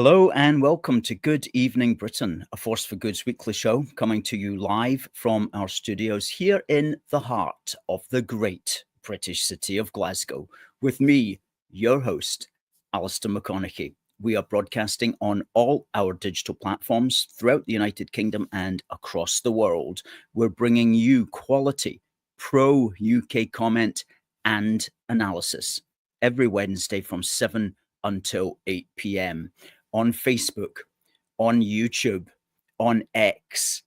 Hello and welcome to Good Evening Britain, a Force for Good's weekly show coming to you live from our studios here in the heart of the great British city of Glasgow with me, your host, Alistair McConnachie. We are broadcasting on all our digital platforms throughout the United Kingdom and across the world. We're bringing you quality, pro-UK comment and analysis every Wednesday from 7 until 8 p.m. on Facebook, on YouTube, on X,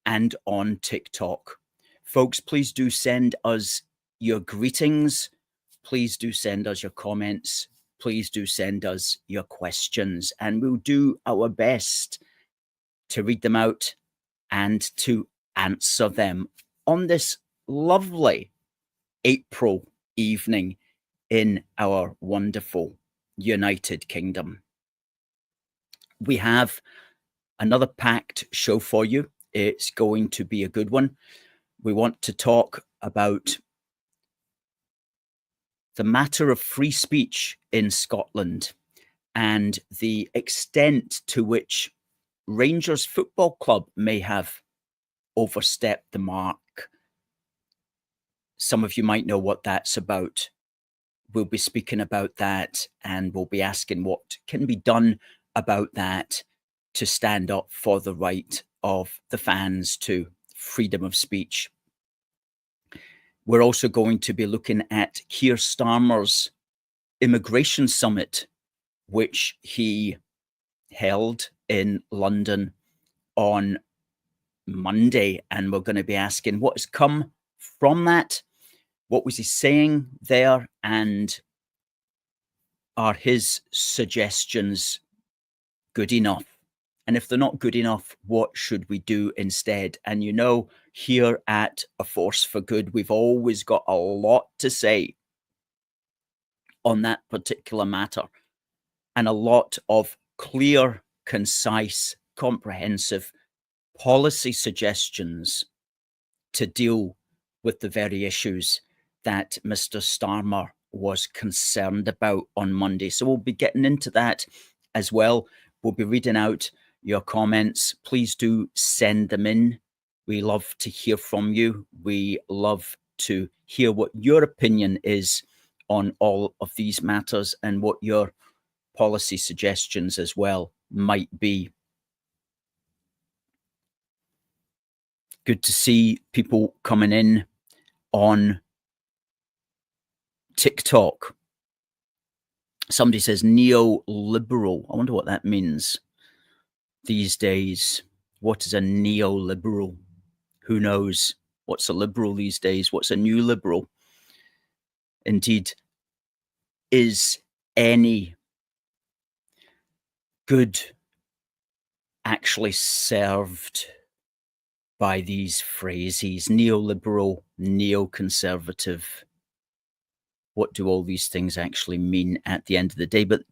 and on TikTok. Folks, please do send us your greetings. Please do send us your comments. Please do send us your questions, and we'll do our best to read them out and to answer them on this lovely April evening in our wonderful United Kingdom. We have another packed show for you. It's going to be a good one. We want to talk about the matter of free speech in Scotland and the extent to which Rangers Football Club may have overstepped the mark. Some of you might know what that's about. We'll be speaking about that, and we'll be asking what can be done about that to stand up for the right of the fans to freedom of speech. We're also going to be looking at Keir Starmer's immigration summit, which he held in London on Monday. And we're going to be asking what has come from that. What was he saying there? And are his suggestions good enough? And if they're not good enough, what should we do instead? And you know, here at A Force for Good, we've always got a lot to say on that particular matter, and a lot of clear, concise, comprehensive policy suggestions to deal with the very issues that Mr. Starmer was concerned about on Monday. So we'll be getting into that as well. We'll be reading out your comments. Please do send them in. We love to hear from you. We love to hear what your opinion is on all of these matters and what your policy suggestions as well might be. Good to see people coming in on TikTok. Somebody says neoliberal. I wonder what that means these days. What is a neoliberal? Who knows? What's a liberal these days? What's a new liberal? Indeed, is any good actually served by these phrases? Neoliberal, neoconservative. What do all these things actually mean at the end of the day? But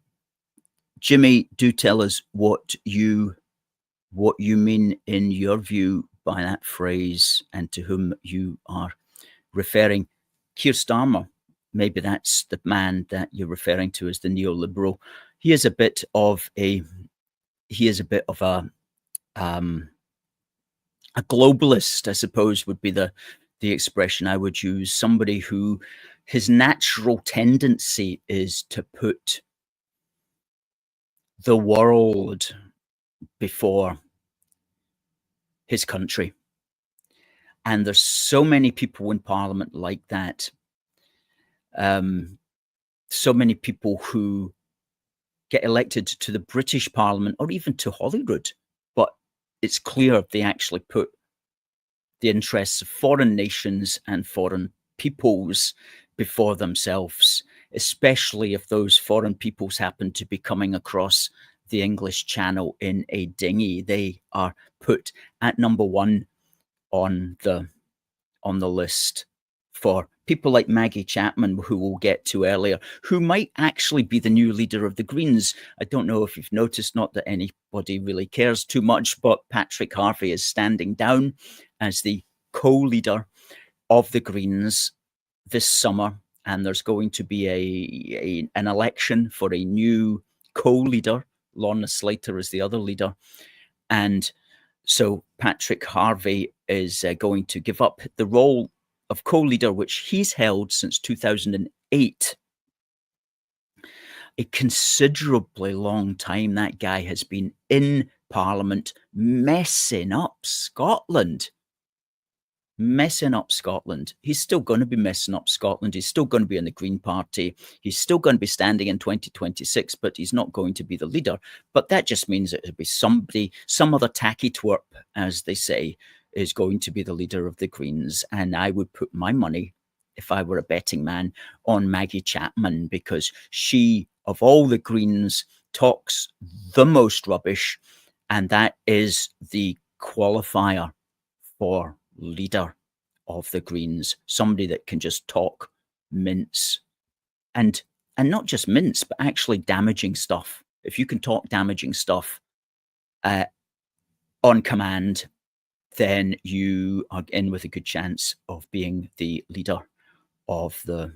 Jimmy, do tell us what you mean in your view by that phrase and to whom you are referring. Keir Starmer, maybe that's the man that you're referring to as the neoliberal. He is a bit of a globalist, I suppose, would be the expression I would use. Somebody who his natural tendency is to put the world before his country. And there's so many people in Parliament like that. So many people who get elected to the British Parliament or even to Holyrood, but it's clear they actually put the interests of foreign nations and foreign peoples before themselves, especially if those foreign peoples happen to be coming across the English Channel in a dinghy. They are put at number one on the list for people like Maggie Chapman, who we'll get to earlier, who might actually be the new leader of the Greens. I don't know if you've noticed, not that anybody really cares too much, but Patrick Harvey is standing down as the co-leader of the Greens this summer, and there's going to be an election for a new co-leader Lorna Slater is the other leader. And so Patrick Harvey is going to give up the role of co-leader, which he's held since 2008. A considerably long time that guy has been in Parliament messing up Scotland. He's still going to be messing up Scotland. He's still going to be in the Green Party. He's still going to be standing in 2026, but he's not going to be the leader. But that just means that it'll be somebody, some other tacky twerp, as they say, is going to be the leader of the Greens. And I would put my money, if I were a betting man, on Maggie Chapman, because she, of all the Greens, talks the most rubbish. And that is the qualifier for leader of the Greens, somebody that can just talk mince, and not just mince, but actually damaging stuff. If you can talk damaging stuff on command, then you are in with a good chance of being the leader of the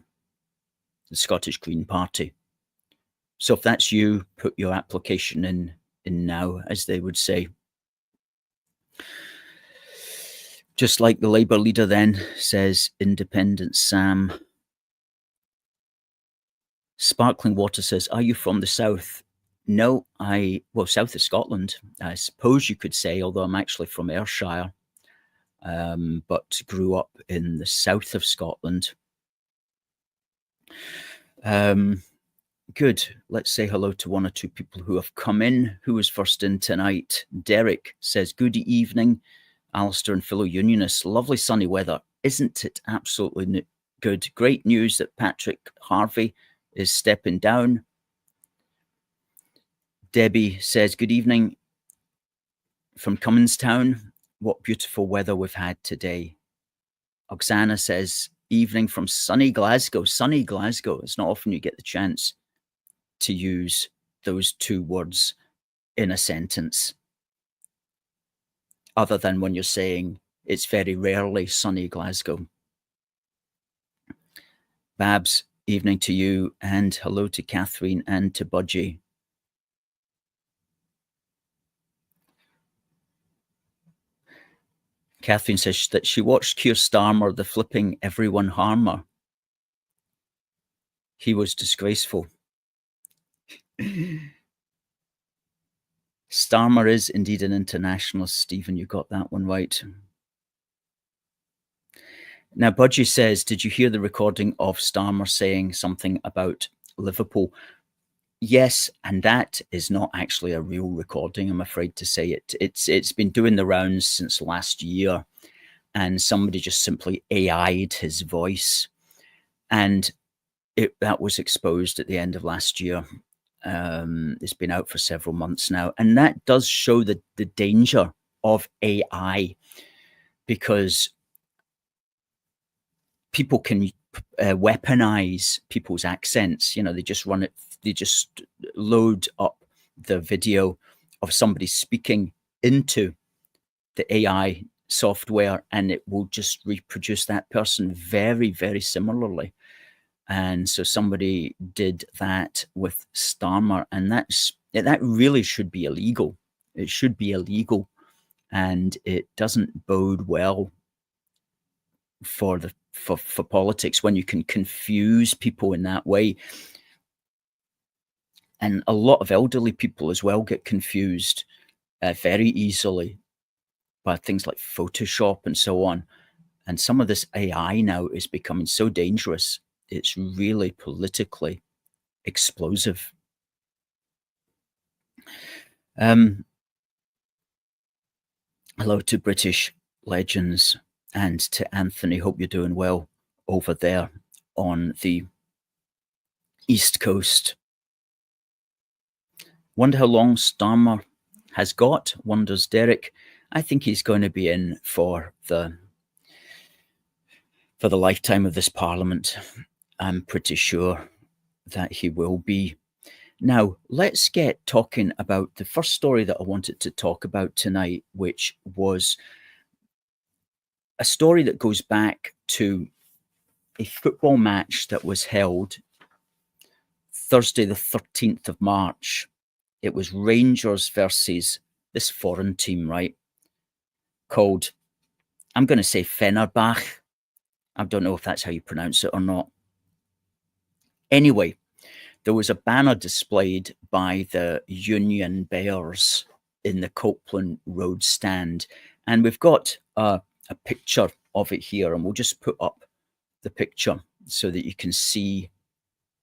Scottish Green Party. So if that's you, put your application in now, as they would say. Just like the Labour leader then, says Independent Sam. Sparkling Water says, are you from the south? No, well, south of Scotland, I suppose you could say, although I'm actually from Ayrshire, but grew up in the south of Scotland. Good. Let's say hello to one or two people who have come in. Who was first in tonight? Derek says, good evening, Alistair and fellow unionists. Lovely sunny weather. Isn't it absolutely good? Great news that Patrick Harvey is stepping down. Debbie says, good evening from Cumminstown. What beautiful weather we've had today. Oksana says, evening from sunny Glasgow. Sunny Glasgow. It's not often you get the chance to use those two words in a sentence, other than when you're saying it's very rarely sunny Glasgow. Babs, evening to you, and hello to Catherine and to Budgie. Catherine says that she watched Keir Starmer, the flipping everyone harmer. He was disgraceful. Starmer is indeed an internationalist, Stephen. You got that one right. Now, Budgie says, did you hear the recording of Starmer saying something about Liverpool? Yes, and that is not actually a real recording, I'm afraid to say it. It's been doing the rounds since last year, and somebody just simply AI'd his voice, and that was exposed at the end of last year. It's been out for several months now, and that does show the danger of AI, because people can weaponize people's accents. You know, they just run it, they just load up the video of somebody speaking into the AI software, and it will just reproduce that person very, very similarly. And so somebody did that with Starmer, and that really should be illegal. It should be illegal, and it doesn't bode well for politics when you can confuse people in that way. And a lot of elderly people as well get confused very easily by things like Photoshop and so on. And some of this AI now is becoming so dangerous. It's really politically explosive. Hello to British Legends and to Anthony. Hope you're doing well over there on the East Coast. Wonder how long Starmer has got, wonders Derek. I think he's going to be in for the lifetime of this Parliament. I'm pretty sure that he will be. Now, let's get talking about the first story that I wanted to talk about tonight, which was a story that goes back to a football match that was held Thursday, the 13th of March, It was Rangers versus this foreign team, right? Called, I'm going to say Fenerbahce. I don't know if that's how you pronounce it or not. Anyway, there was a banner displayed by the Union Bears in the Copeland Road stand. And we've got a picture of it here, and we'll just put up the picture so that you can see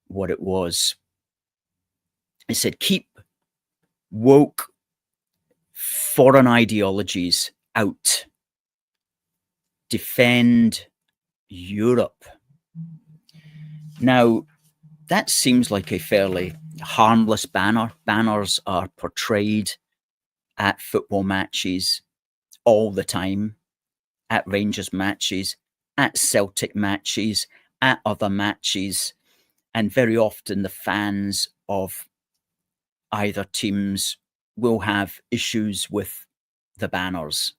what it was. It said, "Keep woke foreign ideologies out. Defend Europe." Now, that seems like a fairly harmless banner. Banners are portrayed at football matches all the time, at Rangers matches, at Celtic matches, at other matches, and very often the fans of either teams will have issues with the banners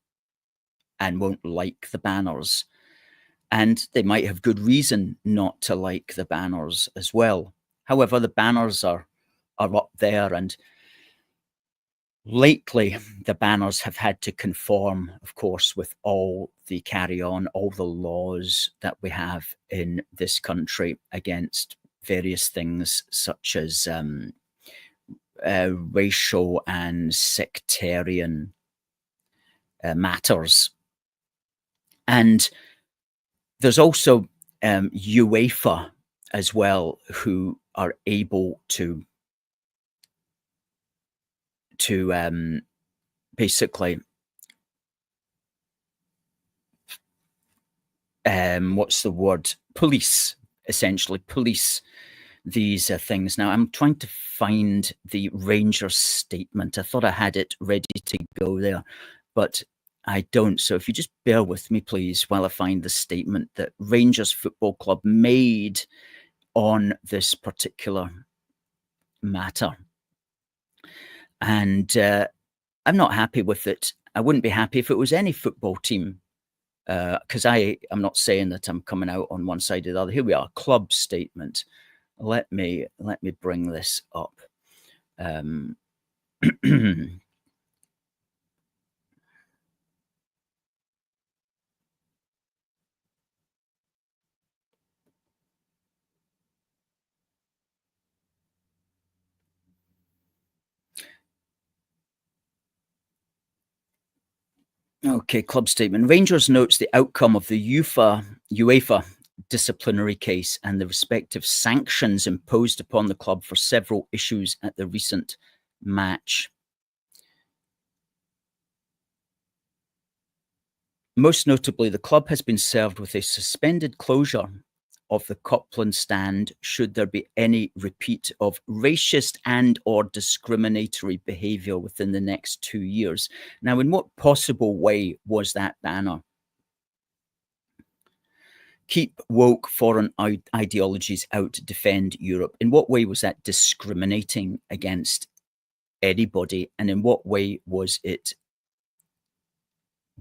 and won't like the banners. And they might have good reason not to like the banners as well. However, the banners are up there, and lately the banners have had to conform, of course, with all the carry-on, all the laws that we have in this country against various things such as racial and sectarian matters. And there's also UEFA as well, who are able to basically what's the word? Essentially police these things. Now, I'm trying to find the Rangers statement. I thought I had it ready to go there, but I don't. So if you just bear with me, please, while I find the statement that Rangers Football Club made on this particular matter. And I'm not happy with it. I wouldn't be happy if it was any football team, because I'm not saying that I'm coming out on one side or the other. Here we are, club statement. Let me bring this up. Okay, club statement. Rangers notes the outcome of the UEFA disciplinary case and the respective sanctions imposed upon the club for several issues at the recent match. Most notably, the club has been served with a suspended closure of the Copland stand should there be any repeat of racist and or discriminatory behaviour within the next 2 years. Now, in what possible way was that banner? Keep woke foreign ideologies out, defend Europe. In what way was that discriminating against anybody? And in what way was it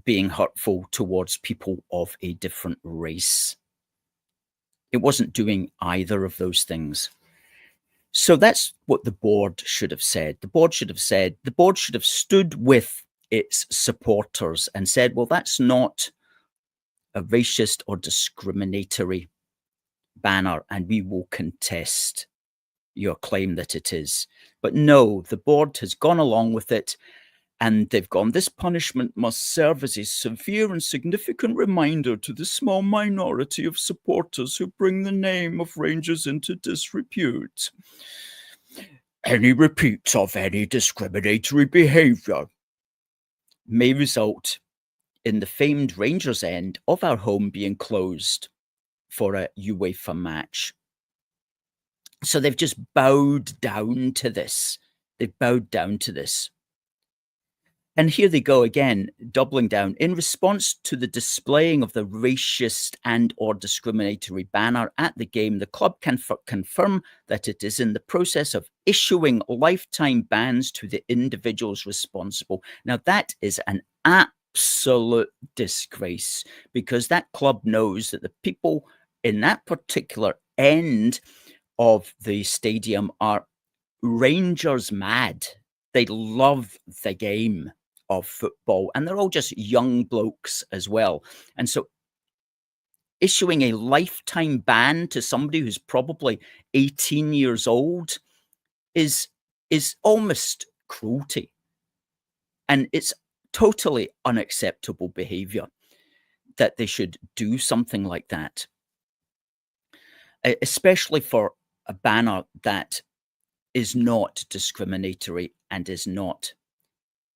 being hurtful towards people of a different race? It wasn't doing either of those things. So that's what the board should have said. The board should have stood with its supporters and said, well, that's not a racist or discriminatory banner, and we will contest your claim that it is. But no, the board has gone along with it, and they've gone, this punishment must serve as a severe and significant reminder to the small minority of supporters who bring the name of Rangers into disrepute. Any repeat of any discriminatory behaviour may result in the famed Rangers end of our home being closed for a UEFA match. So they've just bowed down to this. They've bowed down to this. And here they go again, doubling down. In response to the displaying of the racist and or discriminatory banner at the game, the club can confirm that it is in the process of issuing lifetime bans to the individuals responsible. Now, that is an absolute disgrace, because that club knows that the people in that particular end of the stadium are Rangers mad. They love the game of football, and they're all just young blokes as well. And so issuing a lifetime ban to somebody who's probably 18 years old is almost cruelty. And it's totally unacceptable behavior that they should do something like that, especially for a banner that is not discriminatory and is not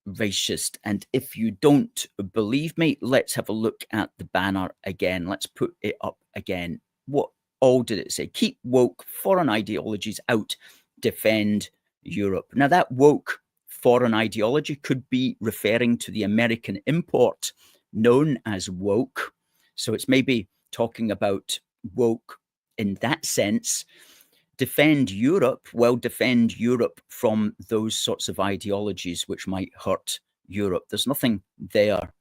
racist. And if you don't believe me, let's have a look at the banner again. Let's put it up again. What all did it say? Keep woke foreign ideologies out, defend Europe. Now, that woke foreign ideology could be referring to the American import known as woke. So it's maybe talking about woke in that sense. Defend Europe, well, defend Europe from those sorts of ideologies which might hurt Europe. There's nothing there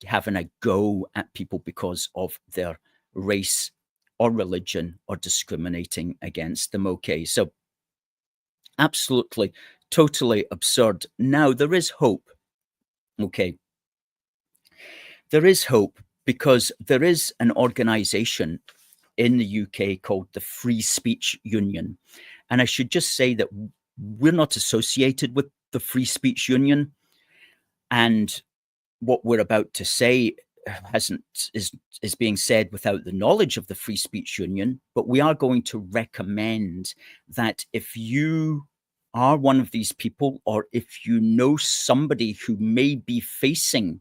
having a go at people because of their race or religion or discriminating against them. Okay, so absolutely, totally absurd. Now, there is hope. Okay, there is hope because there is an organization in the UK called the Free Speech Union. And I should just say that we're not associated with the Free Speech Union. And what we're about to say is being said without the knowledge of the Free Speech Union. But we are going to recommend that if you are one of these people, or if you know somebody who may be facing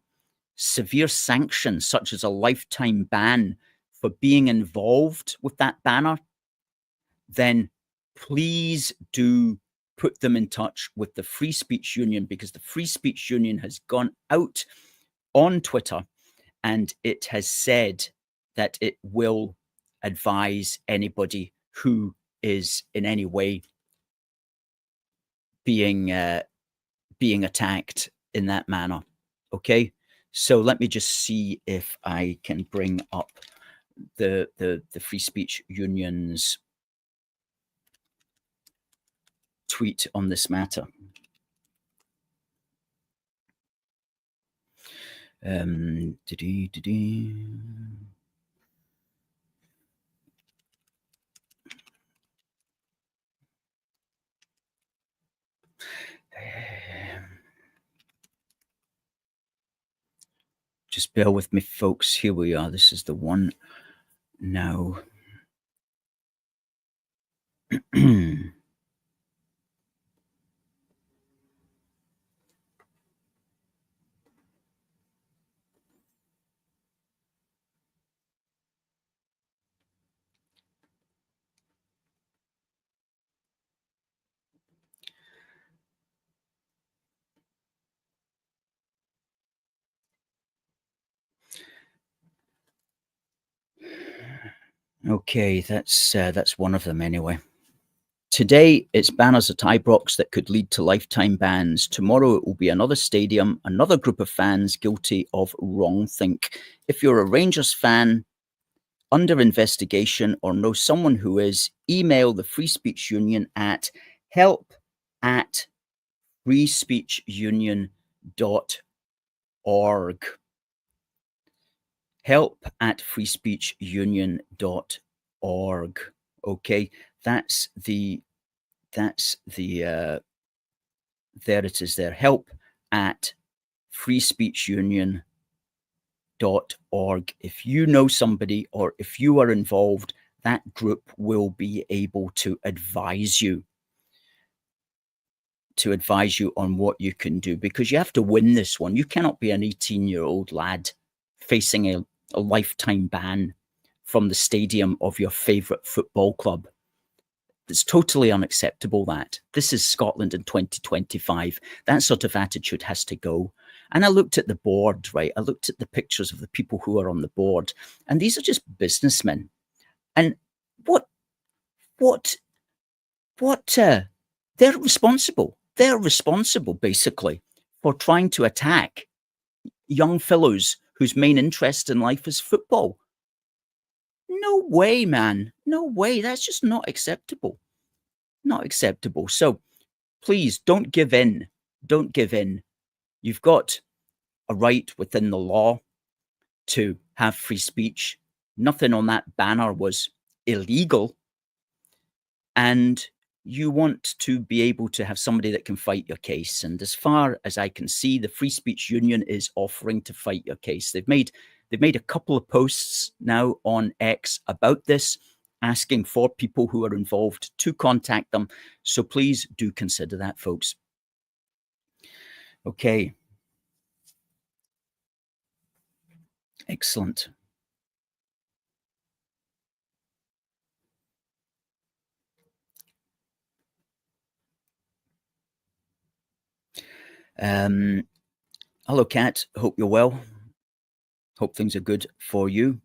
severe sanctions, such as a lifetime ban for being involved with that banner, then please do put them in touch with the Free Speech Union, because the Free Speech Union has gone out on Twitter and it has said that it will advise anybody who is in any way being attacked in that manner. Okay, so let me just see if I can bring up the Free Speech Union's tweet on this matter. Just bear with me, folks. Here we are. This is the one now. Okay, that's one of them anyway. Today, it's banners at Ibrox that could lead to lifetime bans. Tomorrow, it will be another stadium, another group of fans guilty of wrongthink. If you're a Rangers fan under investigation or know someone who is, email the Free Speech Union at help@freespeechunion.org. help@freespeechunion.org. Okay, that's the there it is there, help@freespeechunion.org. If you know somebody or if you are involved, that group will be able to advise you on what you can do, because you have to win this one. You cannot be an 18-year-old lad facing a lifetime ban from the stadium of your favorite football club. It's totally unacceptable. That this is Scotland in 2025. That sort of attitude has to go. And I looked at the board, right? I looked at the pictures of the people who are on the board, and these are just businessmen. And they're responsible. They're responsible, basically, for trying to attack young fellows whose main interest in life is football. No way, man. No way. That's just not acceptable. Not acceptable. So please don't give in don't give in. You've got a right within the law to have free speech. Nothing on that banner was illegal. And you want to be able to have somebody that can fight your case. And as far as I can see, the Free Speech Union is offering to fight your case. They've made a couple of posts now on X about this, asking for people who are involved to contact them. So please do consider that, folks. Okay. Excellent. Hello, Kat. Hope you're well. Hope things are good for you.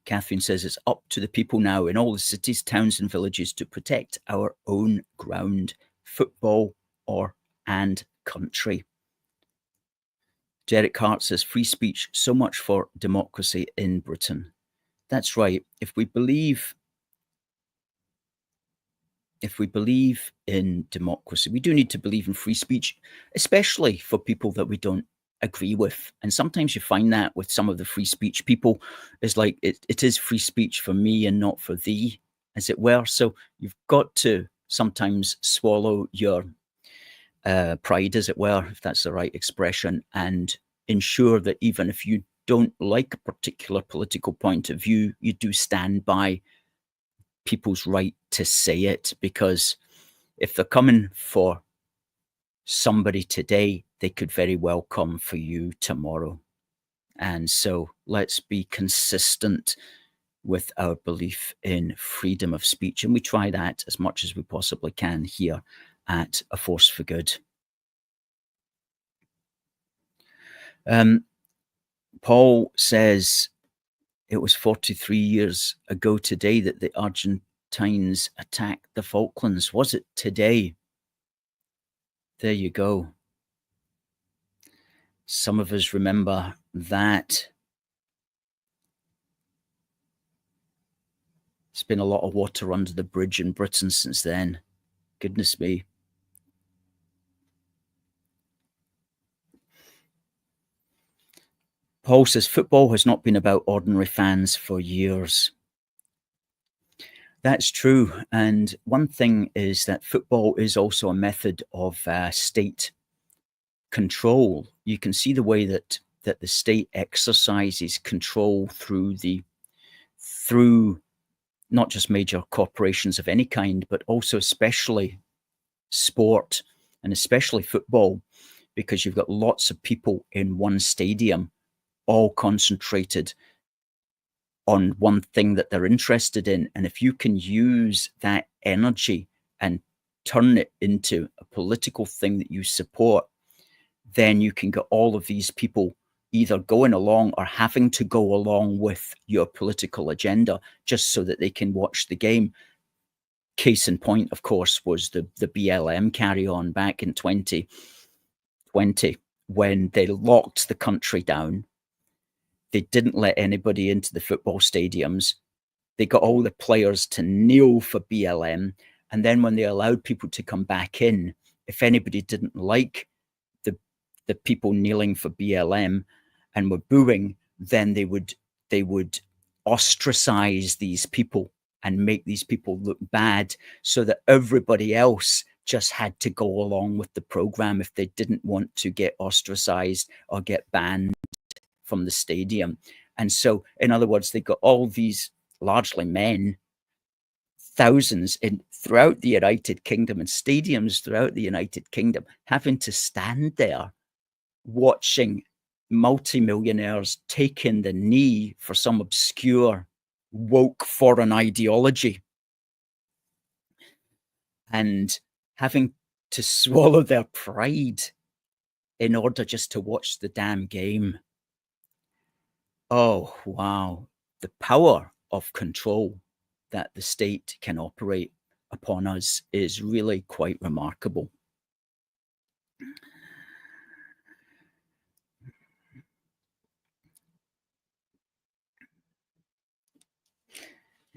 Catherine says it's up to the people now in all the cities, towns, and villages to protect our own ground, football and country. Derek Hart says free speech, so much for democracy in Britain. That's right. If we believe in democracy, we do need to believe in free speech, especially for people that we don't agree with. And sometimes you find that with some of the free speech people, is like it is free speech for me and not for thee, as it were. So you've got to sometimes swallow your pride, as it were, if that's the right expression, and ensure that even if you don't like a particular political point of view, you do stand by people's right to say it, because if they're coming for somebody today, they could very well come for you tomorrow. And so let's be consistent with our belief in freedom of speech. And we try that as much as we possibly can here at A Force for Good. Paul says it was 43 years ago today that the Argentines attacked the Falklands. Was it today? There you go. Some of us remember that. It's been a lot of water under the bridge in Britain since then. Goodness me. Paul says football has not been about ordinary fans for years. That's true. And one thing is that football is also a method of state control. You can see the way that the state exercises control through not just major corporations of any kind, but also especially sport and especially football, because you've got lots of people in one stadium all concentrated on one thing that they're interested in. And if you can use that energy and turn it into a political thing that you support, then you can get all of these people either going along or having to go along with your political agenda just so that they can watch the game. Case in point, of course, was the BLM carry on back in 2020 when they locked the country down. They didn't let anybody into the football stadiums. They got all the players to kneel for BLM. And then when they allowed people to come back in, if anybody didn't like the people kneeling for BLM and were booing, then they would ostracize these people and make these people look bad, so that everybody else just had to go along with the program if they didn't want to get ostracized or get banned from the stadium. And so, in other words, they got all these largely men, thousands throughout the United Kingdom and stadiums throughout the United Kingdom, having to stand there watching multimillionaires taking the knee for some obscure woke foreign ideology and having to swallow their pride in order just to watch the damn game. Oh, wow. The power of control that the state can operate upon us is really quite remarkable.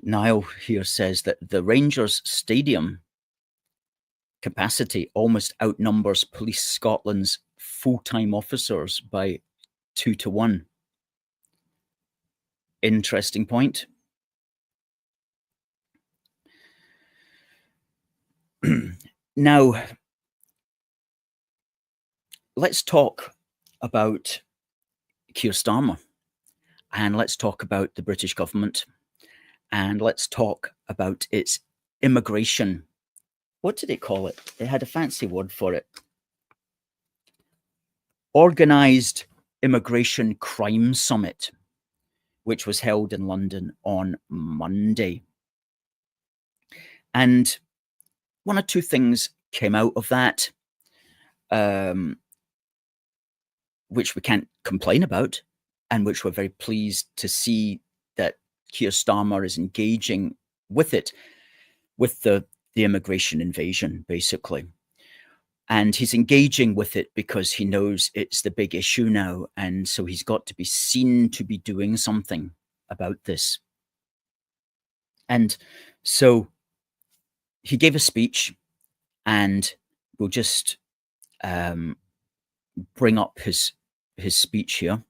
Niall here says that the Rangers Stadium capacity almost outnumbers Police Scotland's full-time officers by 2 to 1. Interesting point. Now, let's talk about Keir Starmer, and let's talk about the British government, and let's talk about its immigration. What did it call it? It had a fancy word for it. Organised Immigration Crime Summit, which was held in London on Monday. And one or two things came out of that, which we can't complain about, and which we're very pleased to see that Keir Starmer is engaging with it, with the immigration invasion, basically. And he's engaging with it because he knows it's the big issue now. And so he's got to be seen to be doing something about this. And so he gave a speech, and we'll just bring up his speech here.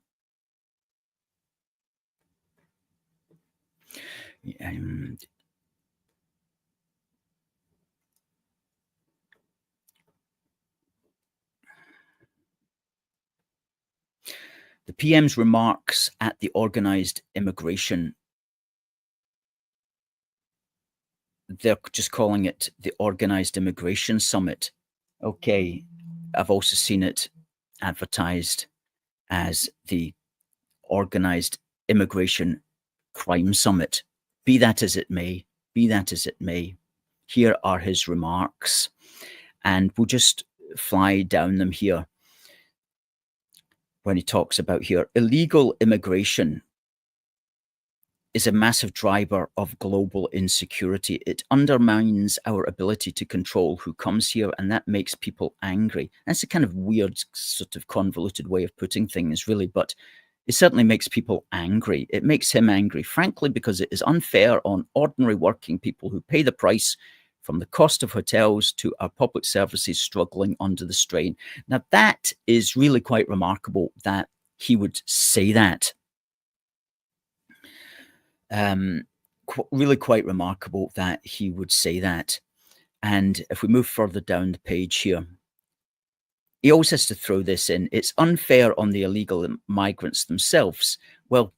The PM's remarks at the Organised Immigration, they're just calling it the Organised Immigration Summit. Okay, I've also seen it advertised as the Organised Immigration Crime Summit. Be that as it may, here are his remarks, and we'll just fly down them here. When he talks about here, illegal immigration is a massive driver of global insecurity. It undermines our ability to control who comes here, and that makes people angry. That's a kind of weird, sort of convoluted way of putting things, really, but it certainly makes people angry. It makes him angry, frankly, because it is unfair on ordinary working people who pay the price, from the cost of hotels to our public services struggling under the strain. Now, that is really quite remarkable that he would say that. Really quite remarkable that he would say that. And if we move further down the page here, he always has to throw this in. It's unfair on the illegal migrants themselves. Well,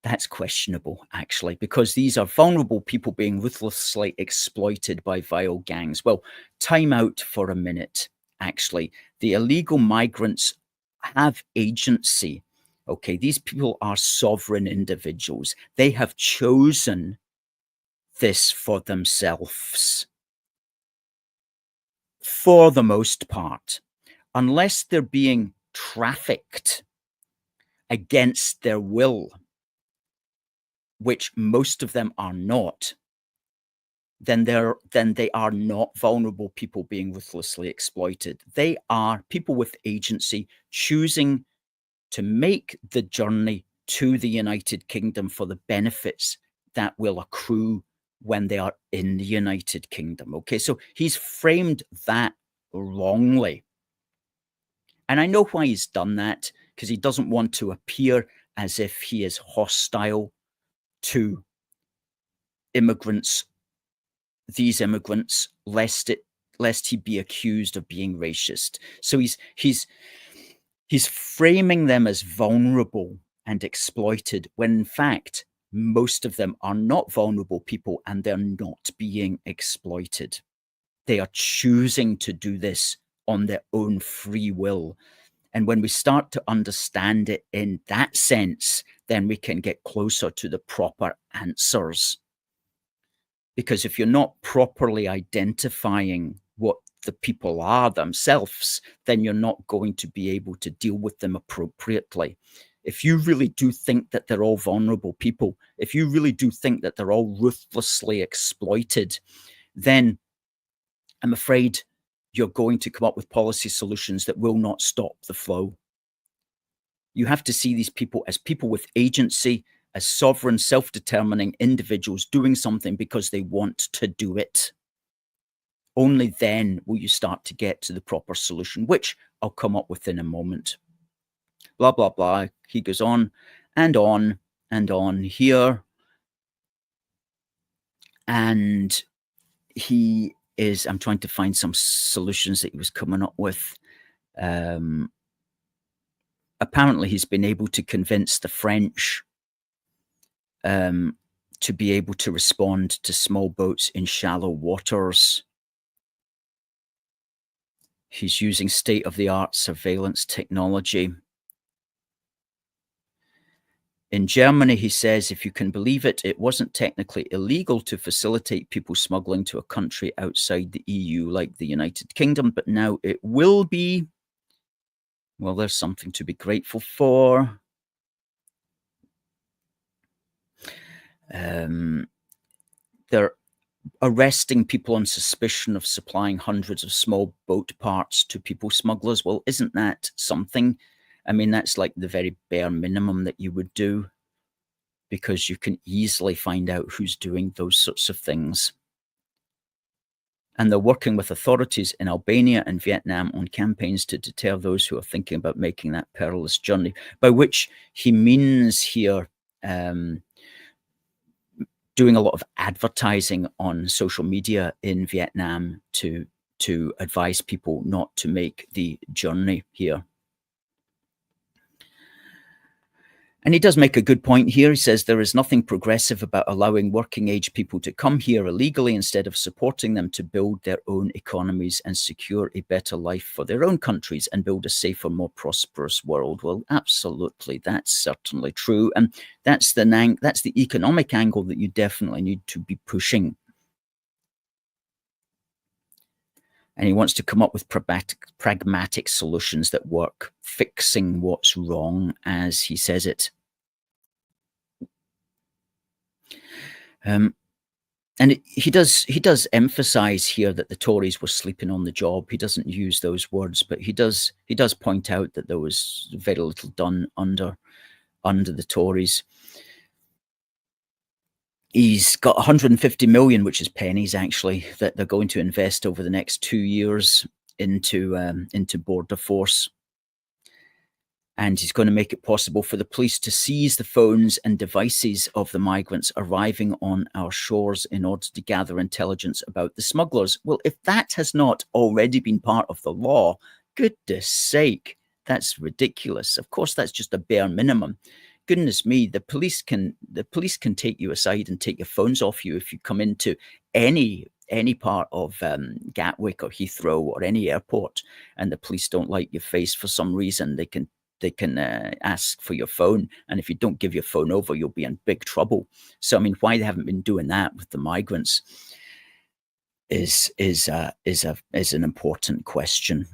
that's questionable, actually, because these are vulnerable people being ruthlessly exploited by vile gangs. Well, time out for a minute, actually. The illegal migrants have agency. Okay, these people are sovereign individuals. They have chosen this for themselves, for the most part, unless they're being trafficked against their will, which most of them are not, then they are not vulnerable people being ruthlessly exploited. They are people with agency choosing to make the journey to the United Kingdom for the benefits that will accrue when they are in the United Kingdom. Okay, so he's framed that wrongly. And I know why he's done that, because he doesn't want to appear as if he is hostile to immigrants, these immigrants, lest he be accused of being racist. So he's framing them as vulnerable and exploited, when in fact most of them are not vulnerable people and they're not being exploited. They are choosing to do this on their own free will. And when we start to understand it in that sense, then we can get closer to the proper answers. Because if you're not properly identifying what the people are themselves, then you're not going to be able to deal with them appropriately. If you really do think that they're all vulnerable people, if you really do think that they're all ruthlessly exploited, then I'm afraid you're going to come up with policy solutions that will not stop the flow. You have to see these people as people with agency, as sovereign, self-determining individuals doing something because they want to do it. only then will you start to get to the proper solution, which I'll come up with in a moment. Blah, blah, blah. He goes on and on and on here. And he is, I'm trying to find some solutions that he was coming up with. Apparently, he's been able to convince the French to be able to respond to small boats in shallow waters. He's using state-of-the-art surveillance technology. In Germany, he says, if you can believe it, it wasn't technically illegal to facilitate people smuggling to a country outside the EU like the United Kingdom, but now it will be. Well, there's something to be grateful for. They're arresting people on suspicion of supplying hundreds of small boat parts to people smugglers. Well, isn't that something? I mean, that's like the very bare minimum that you would do, because you can easily find out who's doing those sorts of things. And they're working with authorities in Albania and Vietnam on campaigns to deter those who are thinking about making that perilous journey, by which he means here doing a lot of advertising on social media in Vietnam to advise people not to make the journey here. And he does make a good point here. He says there is nothing progressive about allowing working age people to come here illegally instead of supporting them to build their own economies and secure a better life for their own countries and build a safer, more prosperous world. Well, absolutely, that's certainly true. And that's the economic angle that you definitely need to be pushing. And he wants to come up with pragmatic solutions that work, fixing what's wrong, as he says it. And he does emphasize here that the Tories were sleeping on the job. He doesn't use those words, but he does point out that there was very little done under the Tories. He's got 150 million, which is pennies actually, that they're going to invest over the next 2 years into border force. And he's going to make it possible for the police to seize the phones and devices of the migrants arriving on our shores in order to gather intelligence about the smugglers. Well, if that has not already been part of the law, goodness sake, that's ridiculous. Of course, that's just a bare minimum. Goodness me, the police can take you aside and take your phones off you if you come into any part of Gatwick or Heathrow or any airport, and the police don't like your face for some reason. They can ask for your phone, and if you don't give your phone over, you'll be in big trouble. So, I mean, why they haven't been doing that with the migrants is an important question,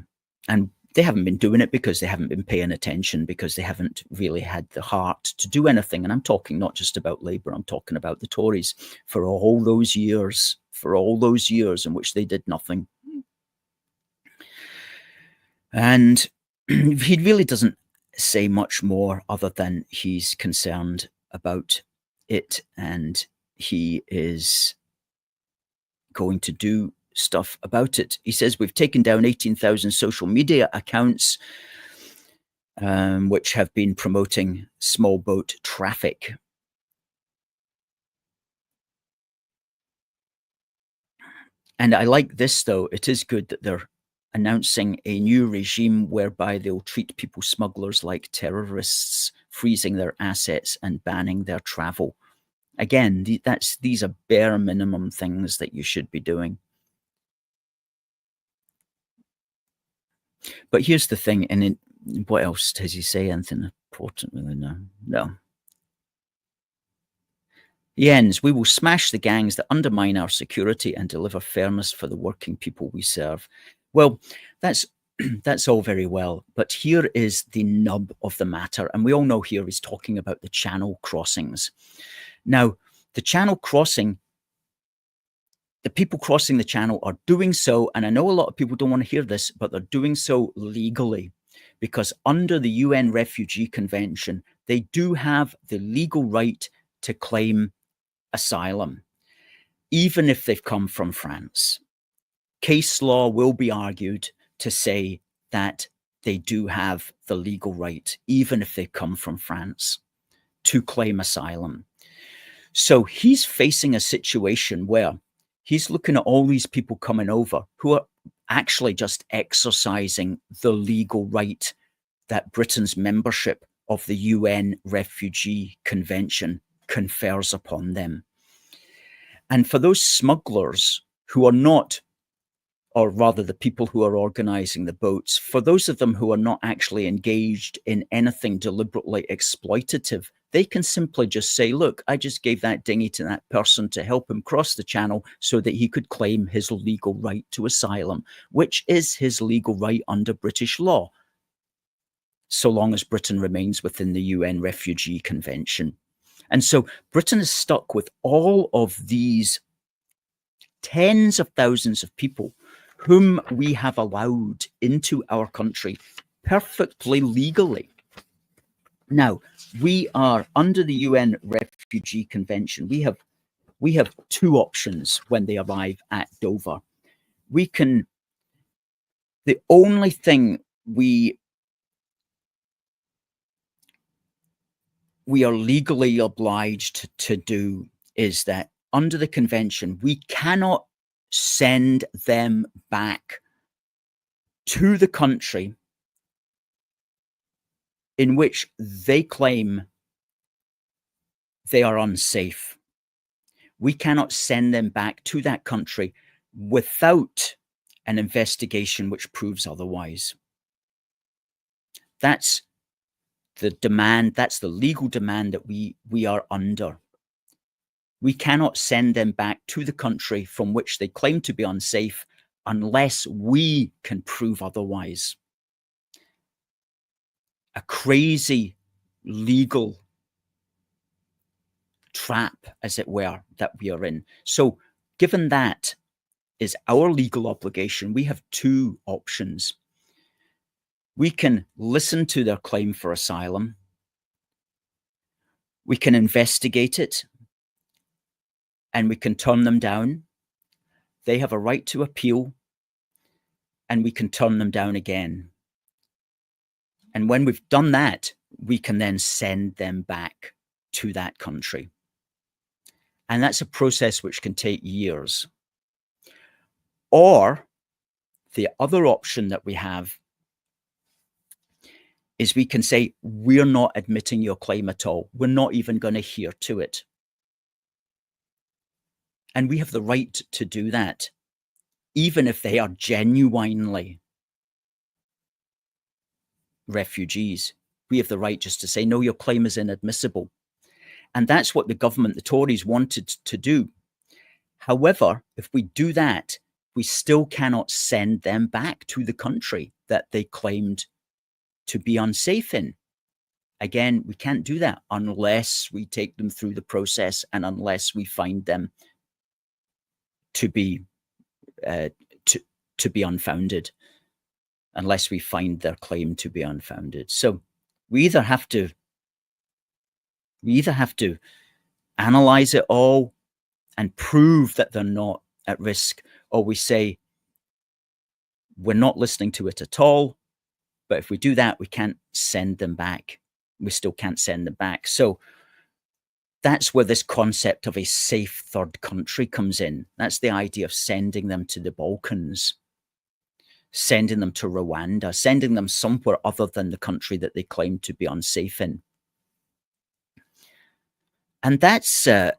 and they haven't been doing it because they haven't been paying attention, because they haven't really had the heart to do anything. And I'm talking not just about Labour, I'm talking about the Tories for all those years in which they did nothing. And he really doesn't say much more other than he's concerned about it and he is going to do stuff about it. He says we've taken down 18,000 social media accounts which have been promoting small boat traffic. And I like this, though. It is good that they're announcing a new regime whereby they'll treat people smugglers like terrorists, freezing their assets and banning their travel. Again, these are bare minimum things that you should be doing. But here's the thing, and what else does he say? Anything important? Really? No. He ends, we will smash the gangs that undermine our security and deliver fairness for the working people we serve. Well, that's all very well, but here is the nub of the matter. And we all know here he's talking about the channel crossings. Now, the channel crossing, the people crossing the channel are doing so, and I know a lot of people don't want to hear this, but they're doing so legally, because under the UN Refugee Convention, they do have the legal right to claim asylum, even if they've come from France. case law will be argued to say that they do have the legal right, even if they come from France, to claim asylum. So he's facing a situation where he's looking at all these people coming over who are actually just exercising the legal right that Britain's membership of the UN Refugee Convention confers upon them. And for those smugglers who are not, or rather the people who are organizing the boats, for those of them who are not actually engaged in anything deliberately exploitative, they can simply just say, look, I just gave that dinghy to that person to help him cross the channel so that he could claim his legal right to asylum, which is his legal right under British law, so long as Britain remains within the UN Refugee Convention. And so Britain is stuck with all of these tens of thousands of people whom we have allowed into our country perfectly legally. Now, we are under the UN Refugee Convention. We have two options when they arrive at Dover. The only thing we are legally obliged to do is that under the convention, we cannot send them back to the country in which they claim they are unsafe. We cannot send them back to that country without an investigation which proves otherwise. That's the demand, that's the legal demand that we are under. We cannot send them back to the country from which they claim to be unsafe unless we can prove otherwise. A crazy legal trap, as it were, that we are in. So given that is our legal obligation, we have two options. We can listen to their claim for asylum. We can investigate it, and we can turn them down. They have a right to appeal, and we can turn them down again. And when we've done that, we can then send them back to that country. And that's a process which can take years. Or the other option that we have is we can say, we're not admitting your claim at all. We're not even going to hear to it. And we have the right to do that, even if they are genuinely refugees. We have the right just to say, no, your claim is inadmissible. And that's what the government, the Tories, wanted to do. However, if we do that, we still cannot send them back to the country that they claimed to be unsafe in. Again, we can't do that unless we take them through the process and unless we find them to be unfounded, unless we find their claim to be unfounded. So we either have to analyze it all and prove that they're not at risk, or we say we're not listening to it at all. But if we do that, we can't send them back. We still can't send them back. So that's where this concept of a safe third country comes in. That's the idea of sending them to the Balkans, sending them to Rwanda, sending them somewhere other than the country that they claim to be unsafe in. And that's a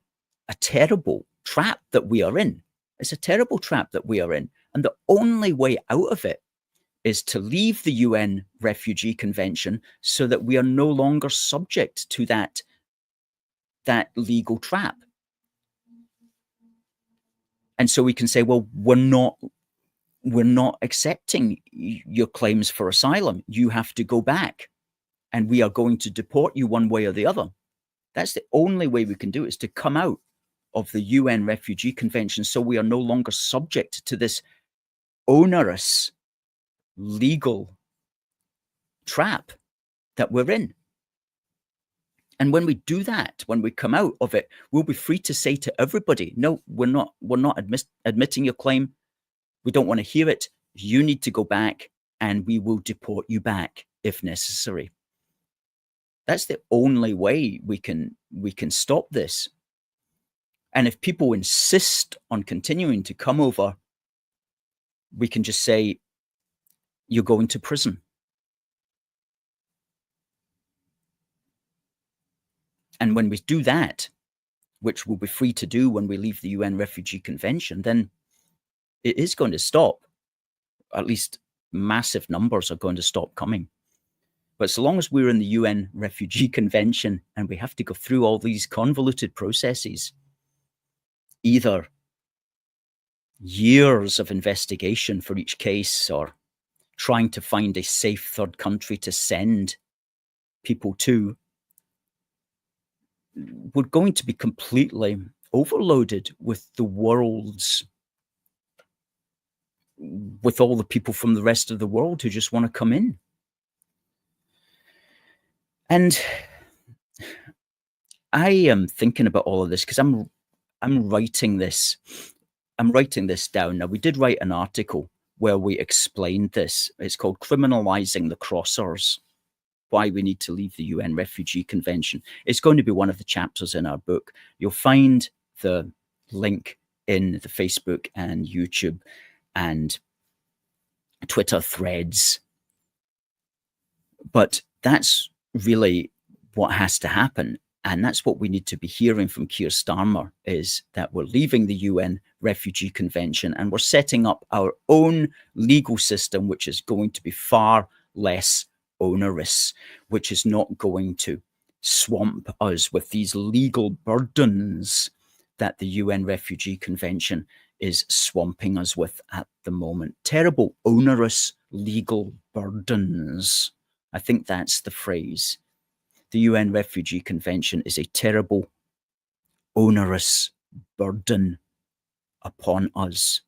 terrible trap that we are in. It's a terrible trap that we are in. And the only way out of it is to leave the UN Refugee Convention so that we are no longer subject to that legal trap. And so we can say, well, we're not accepting your claims for asylum. You have to go back, and we are going to deport you one way or the other. That's the only way we can do it, is to come out of the UN Refugee Convention so we are no longer subject to this onerous legal trap that we're in. And when we do that, when we come out of it, we'll be free to say to everybody, no, we're not admitting your claim. We don't want to hear it. You need to go back and we will deport you back if necessary. That's the only way we can stop this. And if people insist on continuing to come over, we can just say, you're going to prison. And when we do that, which we'll be free to do when we leave the UN Refugee Convention, then it is going to stop. At least massive numbers are going to stop coming. But so long as we're in the UN Refugee Convention and we have to go through all these convoluted processes, either years of investigation for each case or trying to find a safe third country to send people to, we're going to be completely overloaded with with all the people from the rest of the world who just want to come in. And I am thinking about all of this because I'm writing this. I'm writing this down. Now, we did write an article where we explained this. It's called Criminalizing the Crossers, Why We Need to Leave the UN Refugee Convention. It's going to be one of the chapters in our book. You'll find the link in the Facebook and YouTube and Twitter threads. But that's really what has to happen. And that's what we need to be hearing from Keir Starmer, is that we're leaving the UN Refugee Convention and we're setting up our own legal system, which is going to be far less onerous, which is not going to swamp us with these legal burdens that the UN Refugee Convention is swamping us with at the moment. Terrible, onerous legal burdens. I think that's the phrase. The UN Refugee Convention is a terrible, onerous burden upon us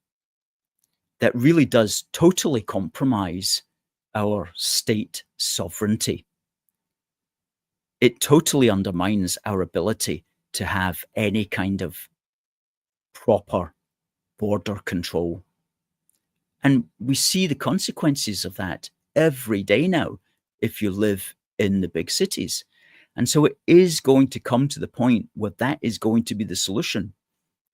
that really does totally compromise our state sovereignty. It totally undermines our ability to have any kind of proper border control. And we see the consequences of that every day now if you live in the big cities. And so it is going to come to the point where that is going to be the solution.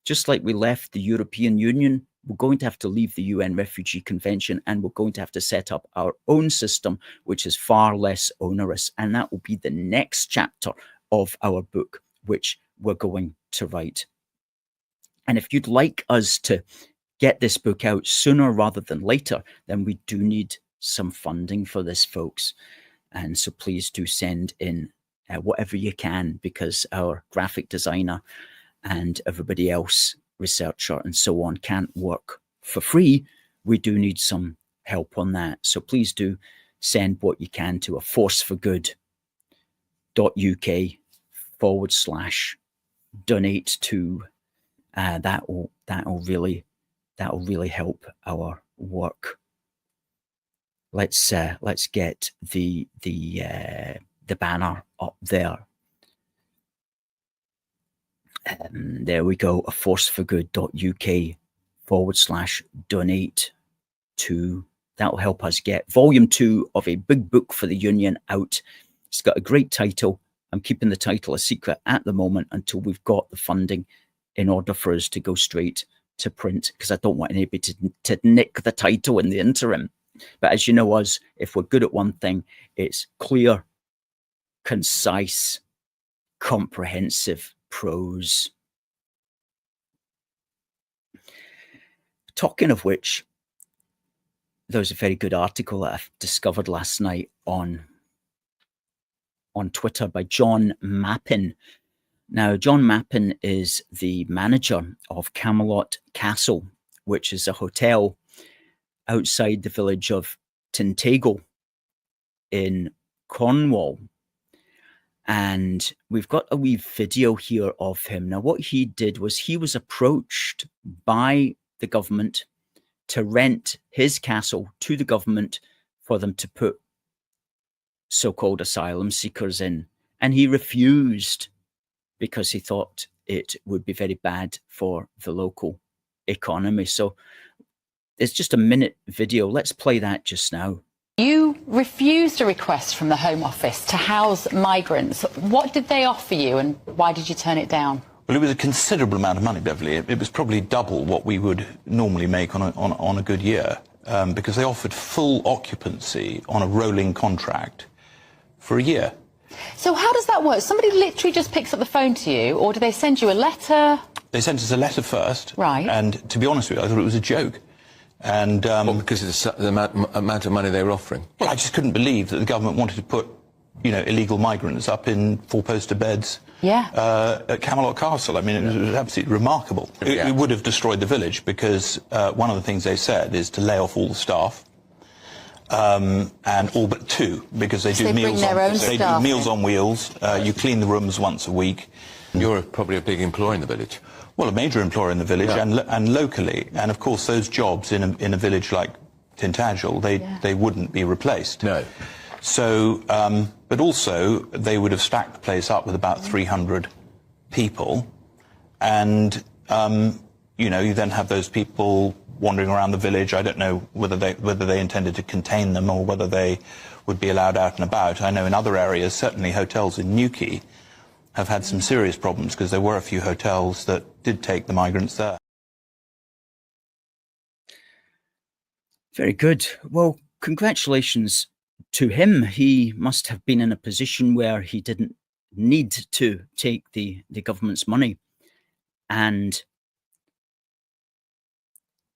Just like we left the European Union, we're going to have to leave the UN Refugee Convention and we're going to have to set up our own system, which is far less onerous. And that will be the next chapter of our book, which we're going to write. And if you'd like us to get this book out sooner rather than later, then we do need some funding for this, folks. And so please do send in whatever you can, because our graphic designer and everybody else, researcher and so on, can't work for free. We do need some help on that. So please do send what you can to aforceforgood.uk/donate to. That will really help our work. Let's get the banner up there. There we go. aforceforgood.uk/donate to. That will help us get volume 2 of a big book for the union out. It's got a great title. I'm keeping the title a secret at the moment until we've got the funding in order for us to go straight to print, because I don't want anybody to nick the title in the interim. But as you know us, if we're good at one thing, it's clear, concise, comprehensive prose. Talking of which, there was a very good article that I discovered last night on Twitter by John Mappin. Now, John Mappin is the manager of Camelot Castle, which is a hotel outside the village of Tintagel in Cornwall. And we've got a wee video here of him. Now, what he did was he was approached by the government to rent his castle to the government for them to put so-called asylum seekers in. And he refused because he thought it would be very bad for the local economy. So It's just a minute video. Let's play that just now. You refused a request from the Home Office to house migrants. What did they offer you and why did you turn it down? Well, it was a considerable amount of money, Beverly. It was probably double what we would normally make on a good year, because they offered full occupancy on a rolling contract for a year. So how does that work? Somebody literally just picks up the phone to you, or do they send you a letter? They sent us a letter first. Right. And to be honest with you, I thought it was a joke. And well, because of the amount of money they were offering? Well, I just couldn't believe that the government wanted to put, you know, illegal migrants up in four-poster beds at Camelot Castle. I mean, it was absolutely remarkable. It would have destroyed the village because one of the things they said is to lay off all the staff, and all but two, because they do meals on wheels. You clean the rooms once a week. You're probably a big employer in the village. Well, a major employer in the village and locally, and of course those jobs in a village like Tintagel, they wouldn't be replaced. No. So, but also they would have stacked the place up with about 300 people, and you know, you then have those people wandering around the village. I don't know whether they intended to contain them or whether they would be allowed out and about. I know in other areas, certainly hotels in Newquay have had some serious problems because there were a few hotels that did take the migrants there. Very good. Well, congratulations to him. He must have been in a position where he didn't need to take the government's money, and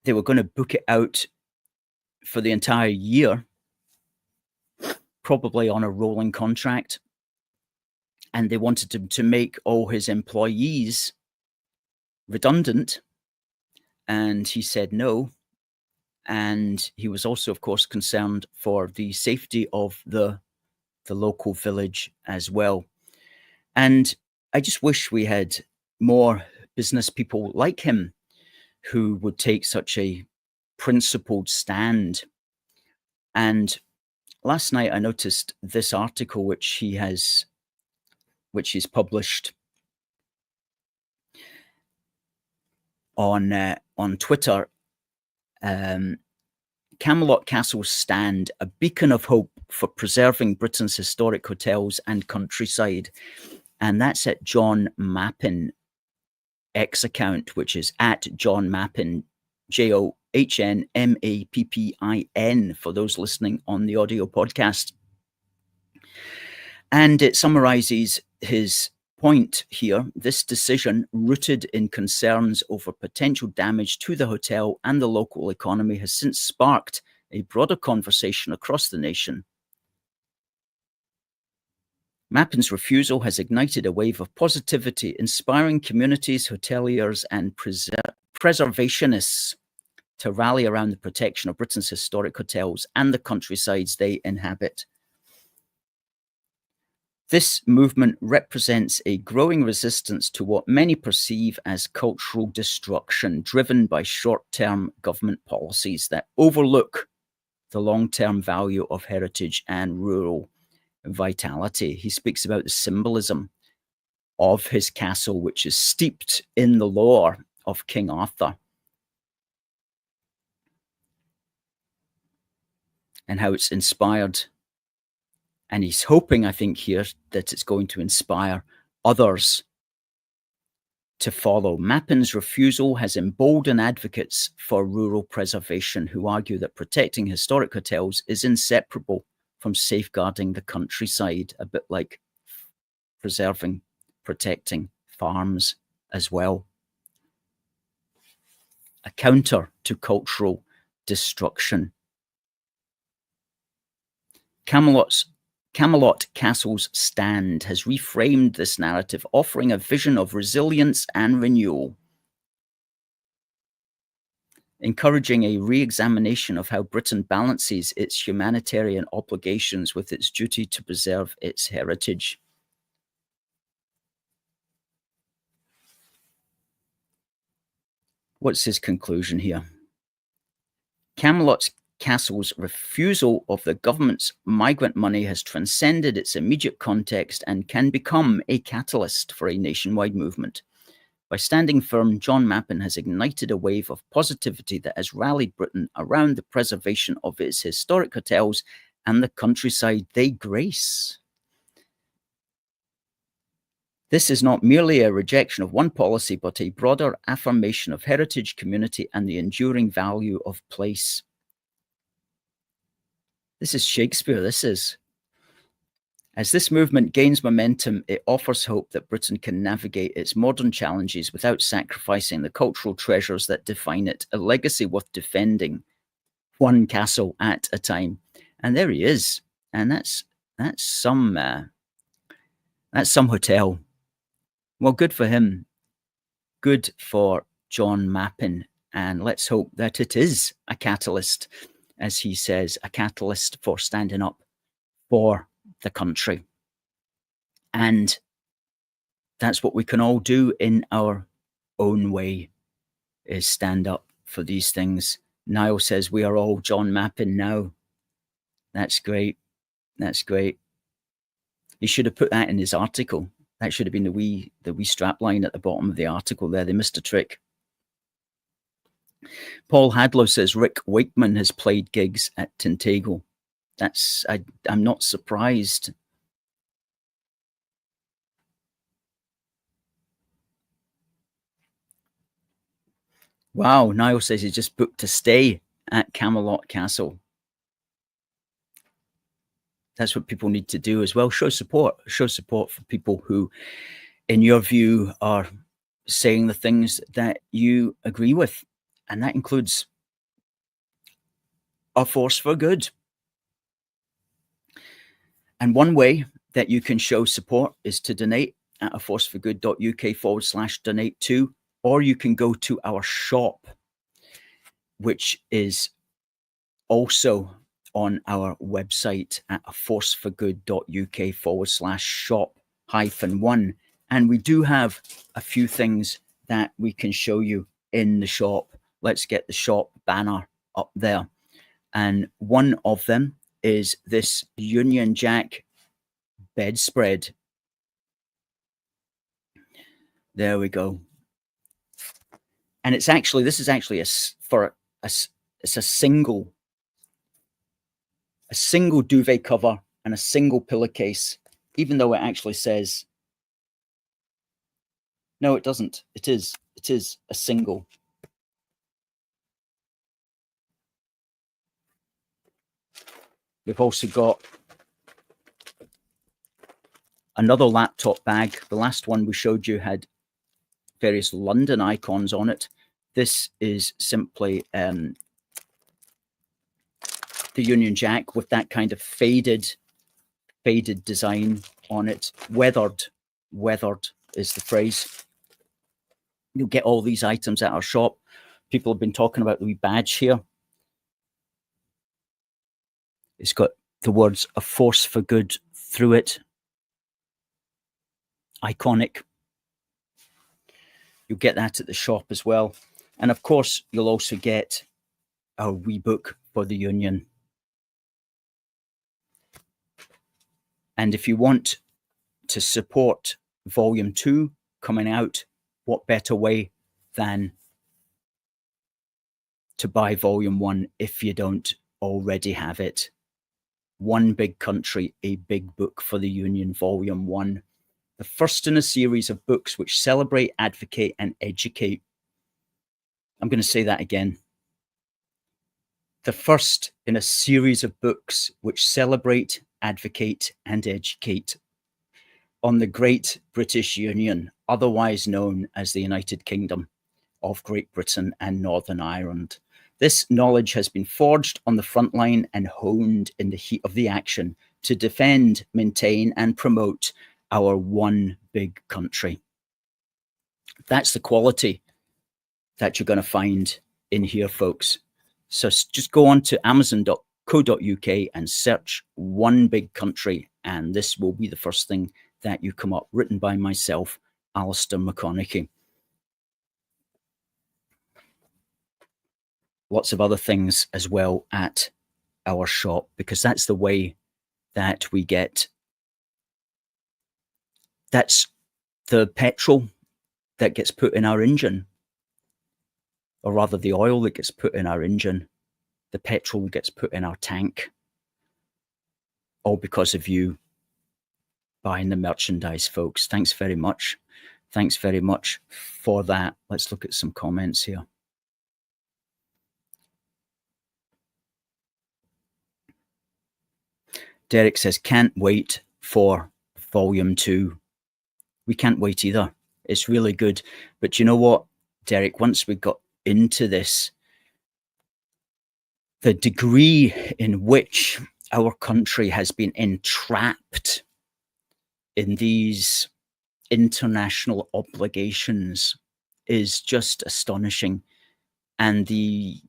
they were going to book it out for the entire year, probably on a rolling contract. And they wanted to make all his employees redundant. And he said no. And he was also, of course, concerned for the safety of the local village as well. And I just wish we had more business people like him who would take such a principled stand. And last night I noticed this article which he's published on Twitter. Camelot Castle's stand, a beacon of hope for preserving Britain's historic hotels and countryside. And that's at John Mappin X account, which is at John Mappin, JOHNMAPPIN, for those listening on the audio podcast. And it summarizes his point here. This decision, rooted in concerns over potential damage to the hotel and the local economy, has since sparked a broader conversation across the nation. Mappin's refusal has ignited a wave of positivity, inspiring communities, hoteliers, and preservationists to rally around the protection of Britain's historic hotels and the countrysides they inhabit. This movement represents a growing resistance to what many perceive as cultural destruction, driven by short-term government policies that overlook the long-term value of heritage and rural vitality. He speaks about the symbolism of his castle, which is steeped in the lore of King Arthur, and how it's inspired. And he's hoping, I think, here that it's going to inspire others to follow. Mappin's refusal has emboldened advocates for rural preservation who argue that protecting historic hotels is inseparable from safeguarding the countryside, a bit like protecting farms as well. A counter to cultural destruction. Camelot Castle's stand has reframed this narrative, offering a vision of resilience and renewal, encouraging a re-examination of how Britain balances its humanitarian obligations with its duty to preserve its heritage. What's his conclusion here? Camelot Castle's refusal of the government's migrant money has transcended its immediate context and can become a catalyst for a nationwide movement. By standing firm, John Mappin has ignited a wave of positivity that has rallied Britain around the preservation of its historic hotels and the countryside they grace. This is not merely a rejection of one policy, but a broader affirmation of heritage, community, and the enduring value of place. This is Shakespeare, this is. As this movement gains momentum, it offers hope that Britain can navigate its modern challenges without sacrificing the cultural treasures that define it, a legacy worth defending, one castle at a time. And there he is. And that's some hotel. Well, good for him. Good for John Mappin. And let's hope that it is a catalyst, as he says, a catalyst for standing up for the country. And that's what we can all do in our own way, is stand up for these things. Niall says we are all John Mappin now. That's great. That's great. He should have put that in his article. That should have been the wee strap line at the bottom of the article there. They missed a trick. Paul Hadlow says Rick Wakeman has played gigs at Tintagel. I'm not surprised. Wow, Niall says he just booked to stay at Camelot Castle. That's what people need to do as well. Show support for people who, in your view, are saying the things that you agree with. And that includes a force for good. And one way that you can show support is to donate at aforceforgood.uk/donate to, or you can go to our shop, which is also on our website at aforceforgood.uk/shop-1. And we do have a few things that we can show you in the shop. Let's get the shop banner up there. And one of them is this Union Jack bedspread. There we go. And it's actually, this is actually it's a single duvet cover and a single pillowcase, even though it actually says, no, it doesn't. It is a single. We've also got another laptop bag. The last one we showed you had various London icons on it. This is simply the Union Jack with that kind of faded design on it. Weathered is the phrase. You'll get all these items at our shop. People have been talking about the wee badge here. It's got the words "A Force for Good" through it. Iconic. You'll get that at the shop as well. And of course, you'll also get our wee book for the Union. And if you want to support Volume 2 coming out, what better way than to buy Volume 1 if you don't already have it? One Big Country, a Big Book for the Union, Volume 1. The first in a series of books which celebrate, advocate, and educate. I'm going to say that again. The first in a series of books which celebrate, advocate, and educate on the Great British Union, otherwise known as the United Kingdom of Great Britain and Northern Ireland. This knowledge has been forged on the front line and honed in the heat of the action to defend, maintain, and promote our one big country. That's the quality that you're going to find in here, folks. So just go on to amazon.co.uk and search One Big Country, and this will be the first thing that you come up, written by myself, Alistair McConnachie. Lots of other things as well at our shop, because that's the way that we get, that's the petrol that gets put in our engine, or rather the oil that gets put in our engine, the petrol that gets put in our tank, all because of you buying the merchandise, folks. Thanks very much. Thanks very much for that. Let's look at some comments here. Derek says, can't wait for volume 2. We can't wait either. It's really good. But you know what, Derek, once we got into this, the degree in which our country has been entrapped in these international obligations is just astonishing. And the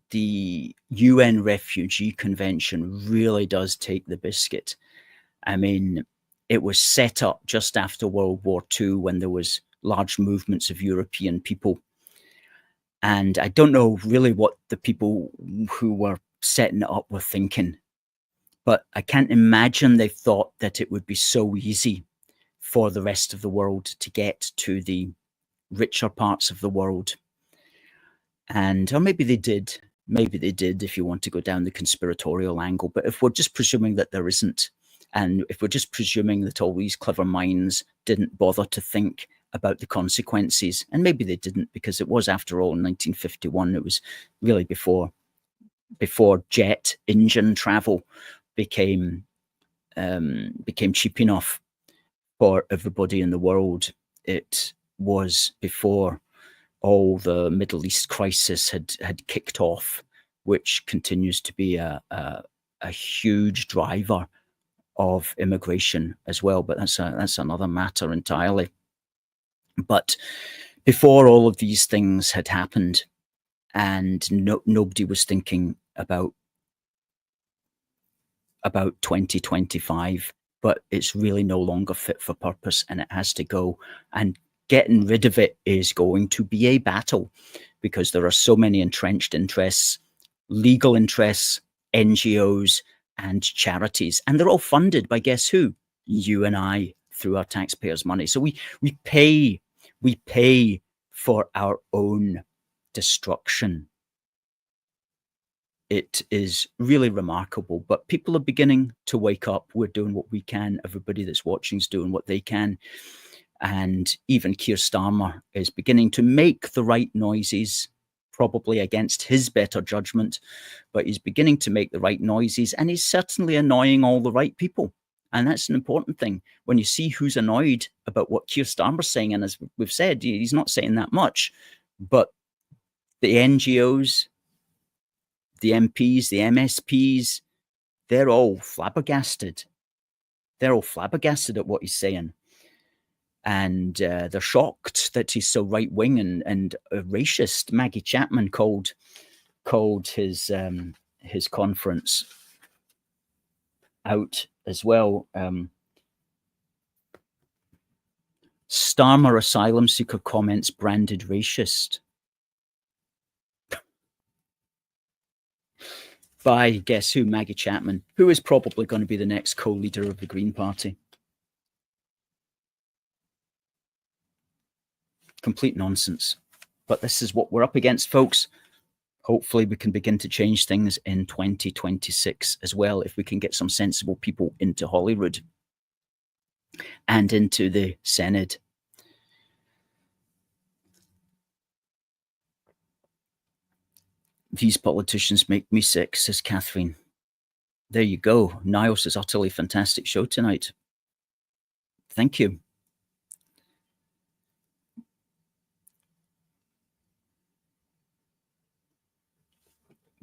UN Refugee Convention really does take the biscuit. I mean, it was set up just after World War II when there was large movements of European people. And I don't know really what the people who were setting it up were thinking, but I can't imagine they thought that it would be so easy for the rest of the world to get to the richer parts of the world. And, or maybe they did, if you want to go down the conspiratorial angle. But if we're just presuming that there isn't, and if we're just presuming that all these clever minds didn't bother to think about the consequences, and maybe they didn't, because it was, after all, in 1951, it was really before jet engine travel became cheap enough for everybody in the world. It was before all the Middle East crisis had kicked off, which continues to be a huge driver of immigration as well. But that's another matter entirely. But before all of these things had happened, and nobody was thinking about 2025, but it's really no longer fit for purpose, and it has to go. And getting rid of it is going to be a battle, because there are so many entrenched interests, legal interests, NGOs, and charities, and they're all funded by, guess who? You and I, through our taxpayers' money. So we pay for our own destruction. It is really remarkable, but people are beginning to wake up. We're doing what we can. Everybody that's watching is doing what they can. And even Keir Starmer is beginning to make the right noises, probably against his better judgment, but he's beginning to make the right noises, and he's certainly annoying all the right people. And that's an important thing. When you see who's annoyed about what Keir Starmer's saying, and as we've said, he's not saying that much, but the NGOs, the MPs, the MSPs, they're all flabbergasted. They're all flabbergasted at what he's saying. And they're shocked that he's so right-wing and racist. Maggie Chapman called his conference out as well. Starmer asylum seeker comments branded racist by, guess who? Maggie Chapman, who is probably going to be the next co-leader of the Green Party. Complete nonsense. But this is what we're up against, folks. Hopefully we can begin to change things in 2026 as well, if we can get some sensible people into Holyrood and into the Senate. These politicians make me sick, says Catherine. There you go. Niall says, utterly fantastic show tonight. Thank you.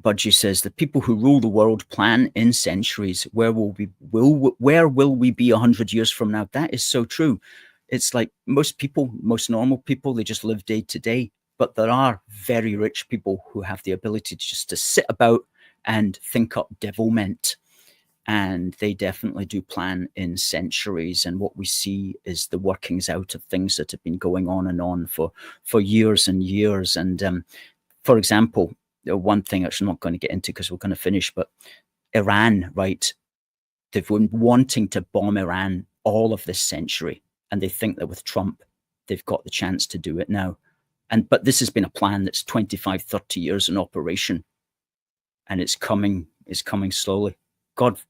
Budgie says, the people who rule the world plan in centuries. Where will we be 100 years from now? That is so true. It's like most people, most normal people, they just live day to day. But there are very rich people who have the ability just to sit about and think up devilment. And they definitely do plan in centuries. And what we see is the workings out of things that have been going on and on for years and years. And for example, one thing which I'm not going to get into because we're going to finish, but Iran, right? They've been wanting to bomb Iran all of this century. And they think that with Trump, they've got the chance to do it now. But this has been a plan that's 25, 30 years in operation, and it's coming slowly. God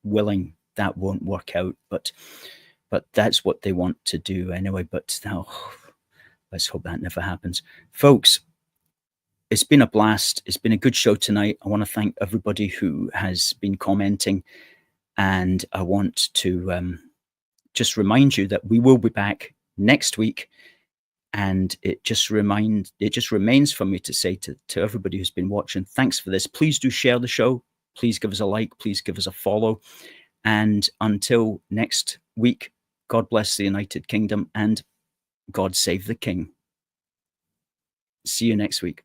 willing, that won't work out, but that's what they want to do anyway. But now, let's hope that never happens. Folks, it's been a blast. It's been a good show tonight. I want to thank everybody who has been commenting, and I want to just remind you that we will be back next week. And it just remains for me to say to everybody who's been watching, thanks for this. Please do share the show. Please give us a like. Please give us a follow. And until next week, God bless the United Kingdom and God save the King. See you next week.